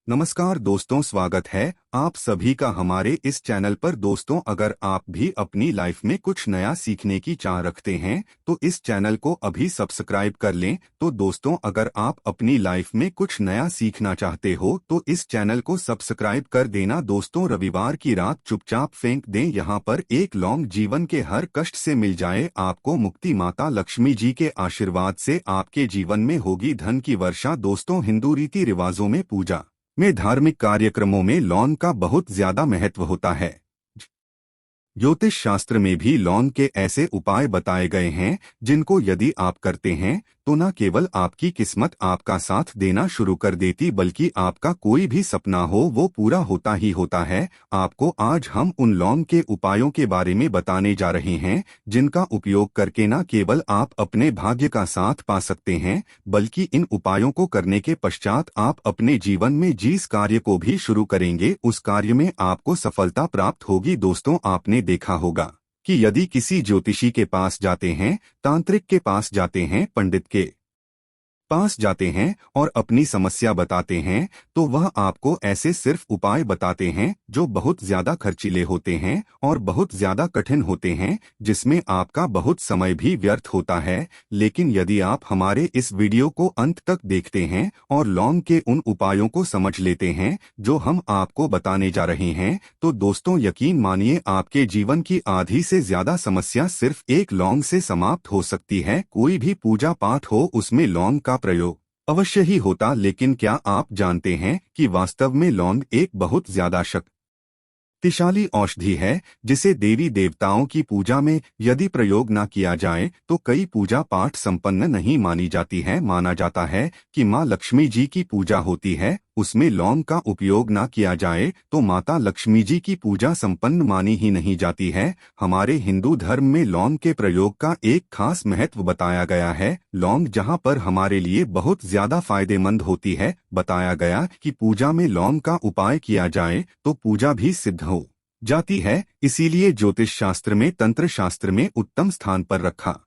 नमस्कार दोस्तों, स्वागत है आप सभी का हमारे इस चैनल पर। दोस्तों, अगर आप भी अपनी लाइफ में कुछ नया सीखने की चाह रखते हैं तो इस चैनल को अभी सब्सक्राइब कर लें। तो दोस्तों, अगर आप अपनी लाइफ में कुछ नया सीखना चाहते हो तो इस चैनल को सब्सक्राइब कर देना। दोस्तों, रविवार की रात चुपचाप फेंक दें, यहाँ पर एक लौंग जीवन के हर कष्ट से मिल जाए आपको मुक्ति। माता लक्ष्मी जी के आशीर्वाद से आपके जीवन में होगी धन की वर्षा। दोस्तों, हिंदू रीति रिवाजों में पूजा में धार्मिक कार्यक्रमों में लौंग का बहुत ज्यादा महत्व होता है। ज्योतिष शास्त्र में भी लौंग के ऐसे उपाय बताए गए हैं जिनको यदि आप करते हैं तो न केवल आपकी किस्मत आपका साथ देना शुरू कर देती बल्कि आपका कोई भी सपना हो वो पूरा होता ही होता है। आपको आज हम उन लौंग के उपायों के बारे में बताने जा रहे हैं जिनका उपयोग करके न केवल आप अपने भाग्य का साथ पा सकते हैं बल्कि इन उपायों को करने के पश्चात आप अपने जीवन में जिस कार्य को भी शुरू करेंगे उस कार्य में आपको सफलता प्राप्त होगी। दोस्तों, आपने देखा होगा कि यदि किसी ज्योतिषी के पास जाते हैं, तांत्रिक के पास जाते हैं, पंडित के पास जाते हैं और अपनी समस्या बताते हैं तो वह आपको ऐसे सिर्फ उपाय बताते हैं जो बहुत ज्यादा खर्चीले होते हैं और बहुत ज्यादा कठिन होते हैं जिसमें आपका बहुत समय भी व्यर्थ होता है। लेकिन यदि आप हमारे इस वीडियो को अंत तक देखते हैं और लौंग के उन उपायों को समझ लेते हैं जो हम आपको बताने जा रहे हैं तो दोस्तों, यकीन मानिए आपके जीवन की आधी से ज्यादा समस्या सिर्फ एक लौंग से समाप्त हो सकती है। कोई भी पूजा पाठ हो उसमें लौंग का प्रयोग अवश्य ही होता। लेकिन क्या आप जानते हैं कि वास्तव में लौंग एक बहुत ज्यादा शक्तिशाली औषधि है जिसे देवी देवताओं की पूजा में यदि प्रयोग न किया जाए तो कई पूजा पाठ संपन्न नहीं मानी जाती है। माना जाता है कि माँ लक्ष्मी जी की पूजा होती है, उसमें लौंग का उपयोग न किया जाए तो माता लक्ष्मी जी की पूजा संपन्न मानी ही नहीं जाती है। हमारे हिंदू धर्म में लौंग के प्रयोग का एक खास महत्व बताया गया है। लौंग जहाँ पर हमारे लिए बहुत ज्यादा फायदेमंद होती है, बताया गया कि पूजा में लौंग का उपाय किया जाए तो पूजा भी सिद्ध हो जाती है। इसीलिए ज्योतिष शास्त्र में, तंत्र शास्त्र में उत्तम स्थान पर रखा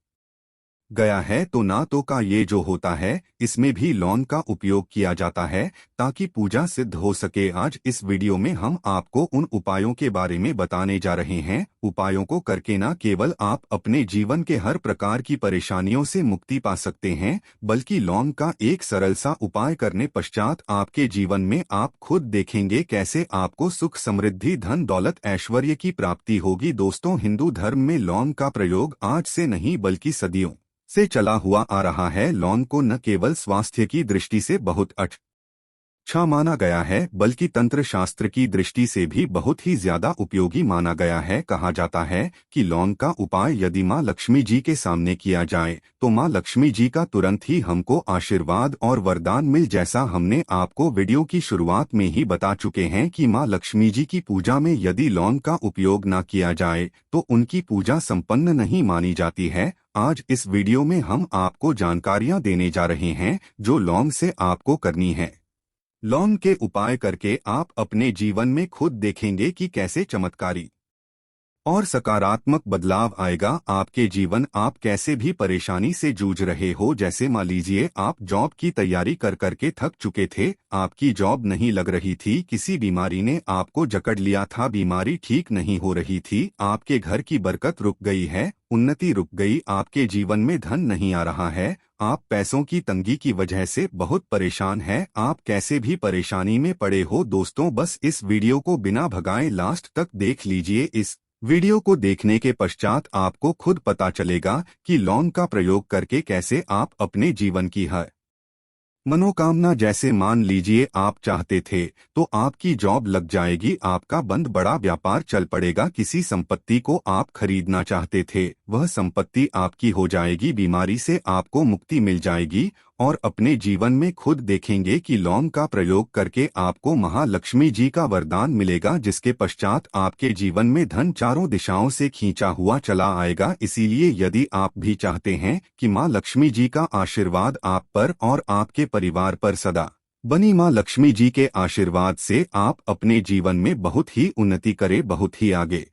गया है। तो ना तो का ये जो होता है इसमें भी लौंग का उपयोग किया जाता है ताकि पूजा सिद्ध हो सके। आज इस वीडियो में हम आपको उन उपायों के बारे में बताने जा रहे हैं। उपायों को करके ना केवल आप अपने जीवन के हर प्रकार की परेशानियों से मुक्ति पा सकते हैं बल्कि लौंग का एक सरल सा उपाय करने पश्चात आपके जीवन में आप खुद देखेंगे कैसे आपको सुख, समृद्धि, धन दौलत, ऐश्वर्य की प्राप्ति होगी। दोस्तों, हिंदू धर्म में लौंग का प्रयोग आज से नहीं बल्कि सदियों से चला हुआ आ रहा है। लौंग को न केवल स्वास्थ्य की दृष्टि से बहुत अच्छा माना गया है बल्कि तंत्र शास्त्र की दृष्टि से भी बहुत ही ज्यादा उपयोगी माना गया है। कहा जाता है कि लौंग का उपाय यदि माँ लक्ष्मी जी के सामने किया जाए तो माँ लक्ष्मी जी का तुरंत ही हमको आशीर्वाद और वरदान मिल। जैसा हमने आपको वीडियो की शुरुआत में ही बता चुके हैं कि माँ लक्ष्मी जी की पूजा में यदि लौंग का उपयोग न किया जाए तो उनकी पूजा संपन्न नहीं मानी जाती है। आज इस वीडियो में हम आपको जानकारियां देने जा रहे हैं जो लौंग से आपको करनी है। लौंग के उपाय करके आप अपने जीवन में खुद देखेंगे कि कैसे चमत्कारी और सकारात्मक बदलाव आएगा आपके जीवन। आप कैसे भी परेशानी से जूझ रहे हो, जैसे मान लीजिए आप जॉब की तैयारी कर करके थक चुके थे, आपकी जॉब नहीं लग रही थी, किसी बीमारी ने आपको जकड़ लिया था, बीमारी ठीक नहीं हो रही थी, आपके घर की बरकत रुक गई है, उन्नति रुक गई, आपके जीवन में धन नहीं आ रहा है, आप पैसों की तंगी की वजह से बहुत परेशान हैं, आप कैसे भी परेशानी में पड़े हो। दोस्तों, बस इस वीडियो को बिना भगाए लास्ट तक देख लीजिए। इस वीडियो को देखने के पश्चात आपको खुद पता चलेगा कि लौंग का प्रयोग करके कैसे आप अपने जीवन की हर मनोकामना, जैसे मान लीजिए आप चाहते थे तो आपकी जॉब लग जाएगी, आपका बंद बड़ा व्यापार चल पड़ेगा, किसी संपत्ति को आप खरीदना चाहते थे वह संपत्ति आपकी हो जाएगी, बीमारी से आपको मुक्ति मिल जाएगी और अपने जीवन में खुद देखेंगे कि लौंग का प्रयोग करके आपको महालक्ष्मी जी का वरदान मिलेगा जिसके पश्चात आपके जीवन में धन चारों दिशाओं से खींचा हुआ चला आएगा। इसीलिए यदि आप भी चाहते हैं कि माँ लक्ष्मी जी का आशीर्वाद आप पर और आपके परिवार पर सदा बनी माँ लक्ष्मी जी के आशीर्वाद से आप अपने जीवन में बहुत ही उन्नति करें, बहुत ही आगे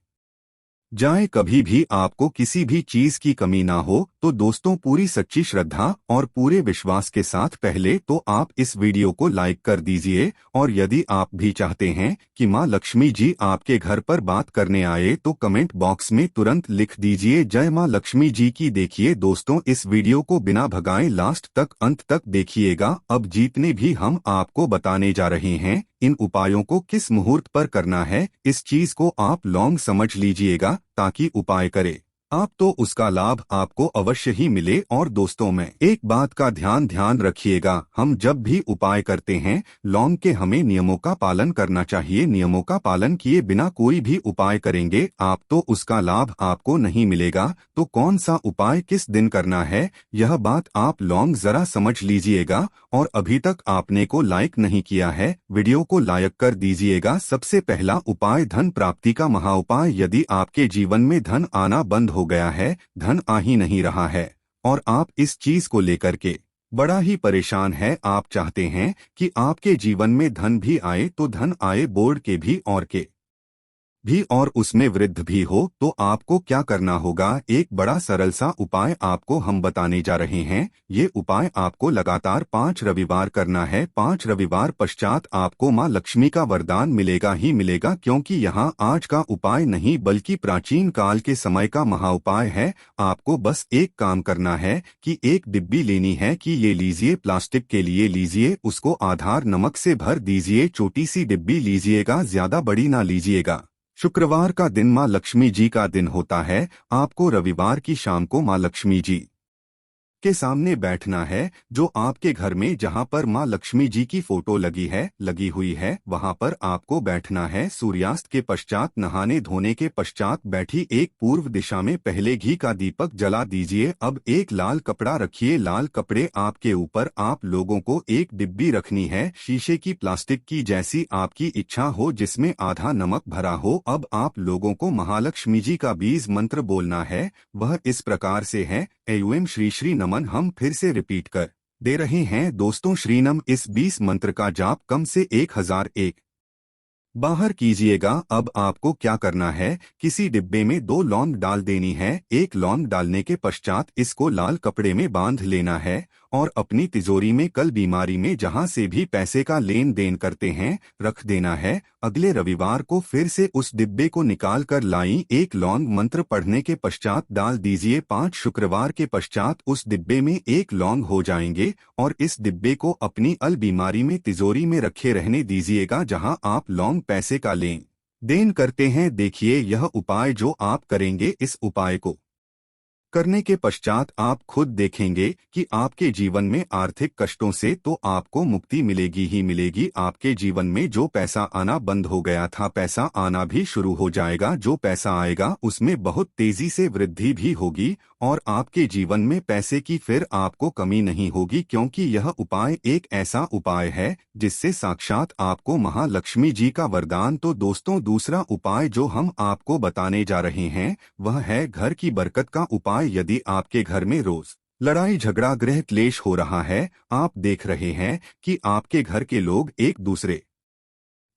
जाए। कभी भी आपको किसी भी चीज की कमी ना हो तो दोस्तों पूरी सच्ची श्रद्धा और पूरे विश्वास के साथ पहले तो आप इस वीडियो को लाइक कर दीजिए। और यदि आप भी चाहते हैं कि मां लक्ष्मी जी आपके घर पर बात करने आए तो कमेंट बॉक्स में तुरंत लिख दीजिए जय मां लक्ष्मी जी की। देखिए दोस्तों, इस वीडियो को बिना भगाए लास्ट तक अंत तक देखिएगा। अब जितने भी हम आपको बताने जा रहे हैं, इन उपायों को किस मुहूर्त पर करना है, इस चीज को आप लॉन्ग समझ लीजिएगा ताकि उपाय करे आप तो उसका लाभ आपको अवश्य ही मिले। और दोस्तों में एक बात का ध्यान रखिएगा, हम जब भी उपाय करते हैं लॉन्ग के हमें नियमों का पालन करना चाहिए। नियमों का पालन किए बिना कोई भी उपाय करेंगे आप तो उसका लाभ आपको नहीं मिलेगा। तो कौन सा उपाय किस दिन करना है, यह बात आप लॉन्ग जरा समझ लीजिएगा। और अभी तक आपने को लाइक नहीं किया है, वीडियो को लाइक कर दीजिएगा। सबसे पहला उपाय धन प्राप्ति का महाउपाय। यदि आपके जीवन में धन आना बंद हो गया है, धन आ ही नहीं रहा है और आप इस चीज को लेकर के बड़ा ही परेशान है, आप चाहते हैं कि आपके जीवन में धन भी आए तो धन आए बोर्ड के भी और के भी और उसमें वृद्धि भी हो, तो आपको क्या करना होगा। एक बड़ा सरल सा उपाय आपको हम बताने जा रहे हैं। ये उपाय आपको लगातार 5 रविवार करना है। 5 रविवार पश्चात आपको मां लक्ष्मी का वरदान मिलेगा ही मिलेगा, क्योंकि यहाँ आज का उपाय नहीं बल्कि प्राचीन काल के समय का महाउपाय है। आपको बस एक काम करना है कि एक डिब्बी लेनी है कि ये लीजिए, प्लास्टिक के लिए लीजिए, उसको आधार नमक से भर दीजिए। छोटी सी डिब्बी लीजिएगा, ज्यादा बड़ी ना लीजिएगा। शुक्रवार का दिन मां लक्ष्मी जी का दिन होता है। आपको रविवार की शाम को मां लक्ष्मी जी के सामने बैठना है। जो आपके घर में जहां पर मां लक्ष्मी जी की फोटो लगी हुई है वहां पर आपको बैठना है। सूर्यास्त के पश्चात नहाने धोने के पश्चात बैठी एक पूर्व दिशा में पहले घी का दीपक जला दीजिए। अब एक लाल कपड़ा रखिए, लाल कपड़े आपके ऊपर आप लोगों को एक डिब्बी रखनी है, शीशे की, प्लास्टिक की, जैसी आपकी इच्छा हो, जिसमें आधा नमक भरा हो। अब आप लोगों को महालक्ष्मी जी का बीज मंत्र बोलना है। वह इस प्रकार से है, एवं श्री श्री नमन। हम फिर से रिपीट कर दे रहे हैं दोस्तों, श्रीनम। इस 20 मंत्र का जाप कम से 1001 बाहर कीजिएगा। अब आपको क्या करना है, किसी डिब्बे में 2 लौंग डाल देनी है। एक लौंग डालने के पश्चात इसको लाल कपड़े में बांध लेना है और अपनी तिजोरी में कल बीमारी में जहां से भी पैसे का लेन देन करते हैं रख देना है। अगले रविवार को फिर से उस डिब्बे को निकाल कर लाई, एक लौंग मंत्र पढ़ने के पश्चात डाल दीजिए। 5 शुक्रवार के पश्चात उस डिब्बे में 1 लौंग हो जाएंगे और इस डिब्बे को अपनी अल बीमारी में तिजोरी में रखे रहने दीजिएगा जहां आप लौंग पैसे का लेन देन करते हैं। देखिए यह उपाय जो आप करेंगे, इस उपाय को करने के पश्चात आप खुद देखेंगे कि आपके जीवन में आर्थिक कष्टों से तो आपको मुक्ति मिलेगी ही मिलेगी। आपके जीवन में जो पैसा आना बंद हो गया था, पैसा आना भी शुरू हो जाएगा। जो पैसा आएगा उसमें बहुत तेजी से वृद्धि भी होगी और आपके जीवन में पैसे की फिर आपको कमी नहीं होगी, क्योंकि यह उपाय एक ऐसा उपाय है जिससे साक्षात आपको महालक्ष्मी जी का वरदान। तो दोस्तों दूसरा उपाय जो हम आपको बताने जा रहे हैं वह है घर की बरकत का उपाय। यदि आपके घर में रोज लड़ाई झगड़ा गृह क्लेश हो रहा है, आप देख रहे हैं कि आपके घर के लोग एक दूसरे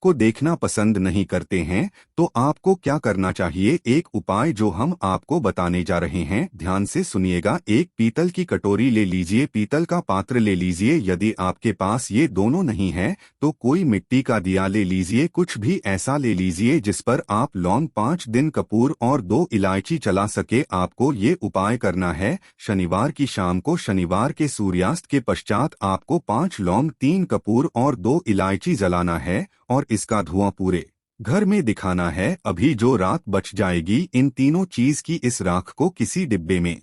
को देखना पसंद नहीं करते हैं, तो आपको क्या करना चाहिए, एक उपाय जो हम आपको बताने जा रहे हैं, ध्यान से सुनिएगा। एक पीतल की कटोरी ले लीजिए, पीतल का पात्र ले लीजिए। यदि आपके पास ये दोनों नहीं है तो कोई मिट्टी का दिया ले लीजिए, कुछ भी ऐसा ले लीजिए जिस पर आप लौंग 5 दिन कपूर और 2 इलायची चला सके। आपको ये उपाय करना है शनिवार की शाम को। शनिवार के सूर्यास्त के पश्चात आपको 5 लौंग, 3 कपूर और 2 इलायची जलाना है और इसका धुआं पूरे घर में दिखाना है। अभी जो रात बच जाएगी, इन तीनों चीज की इस राख को किसी डिब्बे में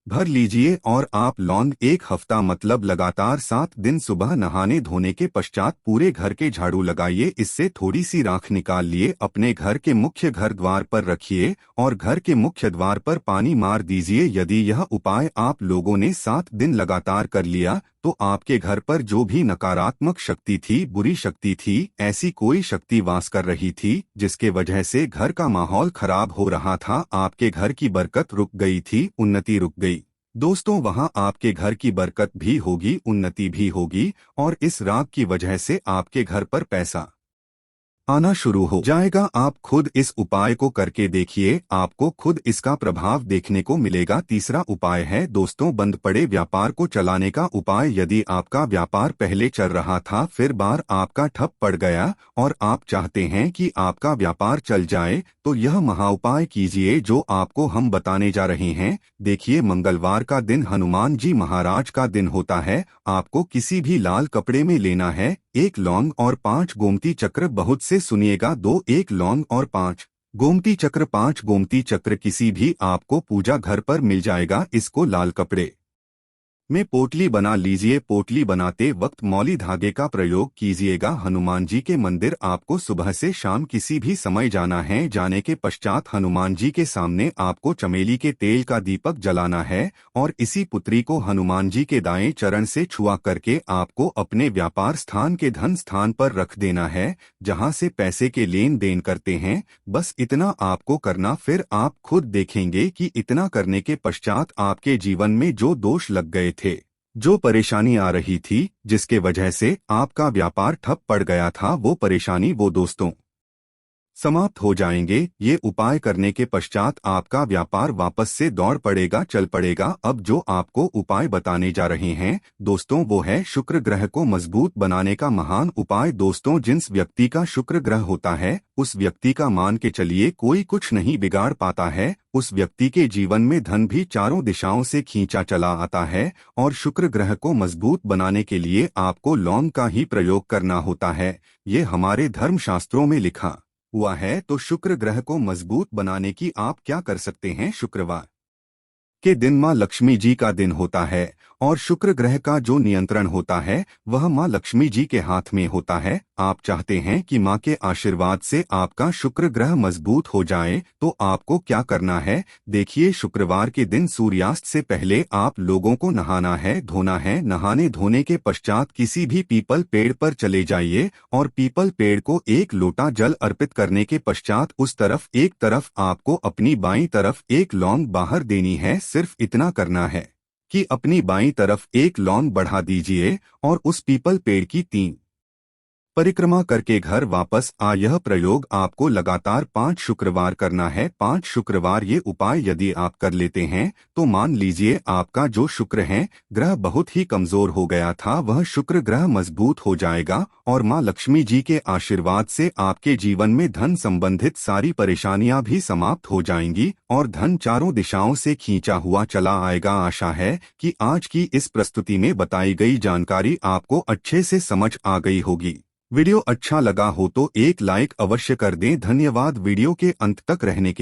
भर लीजिए और आप लौंग 1 हफ्ता मतलब लगातार 7 दिन सुबह नहाने धोने के पश्चात पूरे घर के झाड़ू लगाइए। इससे थोड़ी सी राख निकाल लिए, अपने घर के मुख्य घर द्वार पर रखिए और घर के मुख्य द्वार पर पानी मार दीजिए। यदि यह उपाय आप लोगों ने 7 दिन लगातार कर लिया तो आपके घर पर जो भी नकारात्मक शक्ति थी, बुरी शक्ति थी, ऐसी कोई शक्ति वास कर रही थी जिसके वजह से घर का माहौल खराब हो रहा था, आपके घर की बरकत रुक गई थी, उन्नति रुक गई। दोस्तों वहां आपके घर की बरकत भी होगी, उन्नति भी होगी और इस राग की वजह से आपके घर पर पैसा आना शुरू हो जाएगा। आप खुद इस उपाय को करके देखिए, आपको खुद इसका प्रभाव देखने को मिलेगा। तीसरा उपाय है दोस्तों बंद पड़े व्यापार को चलाने का उपाय। यदि आपका व्यापार पहले चल रहा था फिर बार आपका ठप पड़ गया और आप चाहते हैं कि आपका व्यापार चल जाए, तो यह महाउपाय कीजिए जो आपको हम बताने जा रहे हैं। देखिए, मंगलवार का दिन हनुमान जी महाराज का दिन होता है। आपको किसी भी लाल कपड़े में लेना है 1 लौंग और 5 गोमती चक्र। बहुत से सुनिएगा, 1 लौंग और 5 गोमती चक्र। 5 गोमती चक्र किसी भी आपको पूजा घर पर मिल जाएगा। इसको लाल कपड़े में पोटली बना लीजिए। पोटली बनाते वक्त मौली धागे का प्रयोग कीजिएगा। हनुमान जी के मंदिर आपको सुबह से शाम किसी भी समय जाना है। जाने के पश्चात हनुमान जी के सामने आपको चमेली के तेल का दीपक जलाना है और इसी पुत्री को हनुमान जी के दाएं चरण से छुआ करके आपको अपने व्यापार स्थान के धन स्थान पर रख देना है, जहां से पैसे के लेन देन करते हैं। बस इतना आपको करना, फिर आप खुद देखेंगे कि इतना करने के पश्चात आपके जीवन में जो दोष लग गए थे, जो परेशानी आ रही थी, जिसके वजह से आपका व्यापार ठप पड़ गया था, वो परेशानी वो दोस्तों समाप्त हो जाएंगे। ये उपाय करने के पश्चात आपका व्यापार वापस से दौड़ पड़ेगा, चल पड़ेगा। अब जो आपको उपाय बताने जा रहे हैं दोस्तों, वो है शुक्र ग्रह को मजबूत बनाने का महान उपाय। दोस्तों, जिस व्यक्ति का शुक्र ग्रह होता है उस व्यक्ति का मान के चलिए कोई कुछ नहीं बिगाड़ पाता है। उस व्यक्ति के जीवन में धन भी चारों दिशाओं से खींचा चला आता है। और शुक्र ग्रह को मजबूत बनाने के लिए आपको लौंग का ही प्रयोग करना होता है। ये हमारे धर्मशास्त्रों में लिखा हुआ है। तो शुक्र ग्रह को मजबूत बनाने की आप क्या कर सकते हैं? शुक्रवार के दिन माँ लक्ष्मी जी का दिन होता है और शुक्र ग्रह का जो नियंत्रण होता है वह माँ लक्ष्मी जी के हाथ में होता है। आप चाहते हैं कि माँ के आशीर्वाद से आपका शुक्र ग्रह मजबूत हो जाए, तो आपको क्या करना है? देखिए, शुक्रवार के दिन सूर्यास्त से पहले आप लोगों को नहाना है, धोना है। नहाने धोने के पश्चात किसी भी पीपल पेड़ पर चले जाइए और पीपल पेड़ को 1 लोटा जल अर्पित करने के पश्चात उस तरफ एक तरफ आपको अपनी बाईं तरफ 1 लौंग बाहर देनी है। सिर्फ इतना करना है कि अपनी बाईं तरफ 1 लौंग बढ़ा दीजिए और उस पीपल पेड़ की 3 परिक्रमा करके घर वापस आ। यह प्रयोग आपको लगातार 5 शुक्रवार करना है। 5 शुक्रवार ये उपाय यदि आप कर लेते हैं तो मान लीजिए आपका जो शुक्र है ग्रह बहुत ही कमजोर हो गया था, वह शुक्र ग्रह मजबूत हो जाएगा और माँ लक्ष्मी जी के आशीर्वाद से आपके जीवन में धन संबंधित सारी परेशानियां भी समाप्त हो जाएंगी और धन चारों दिशाओं से खींचा हुआ चला आएगा। आशा है कि आज की इस प्रस्तुति में बताई गई जानकारी आपको अच्छे से समझ आ गई होगी। वीडियो अच्छा लगा हो तो एक लाइक अवश्य कर दें। धन्यवाद वीडियो के अंत तक रहने के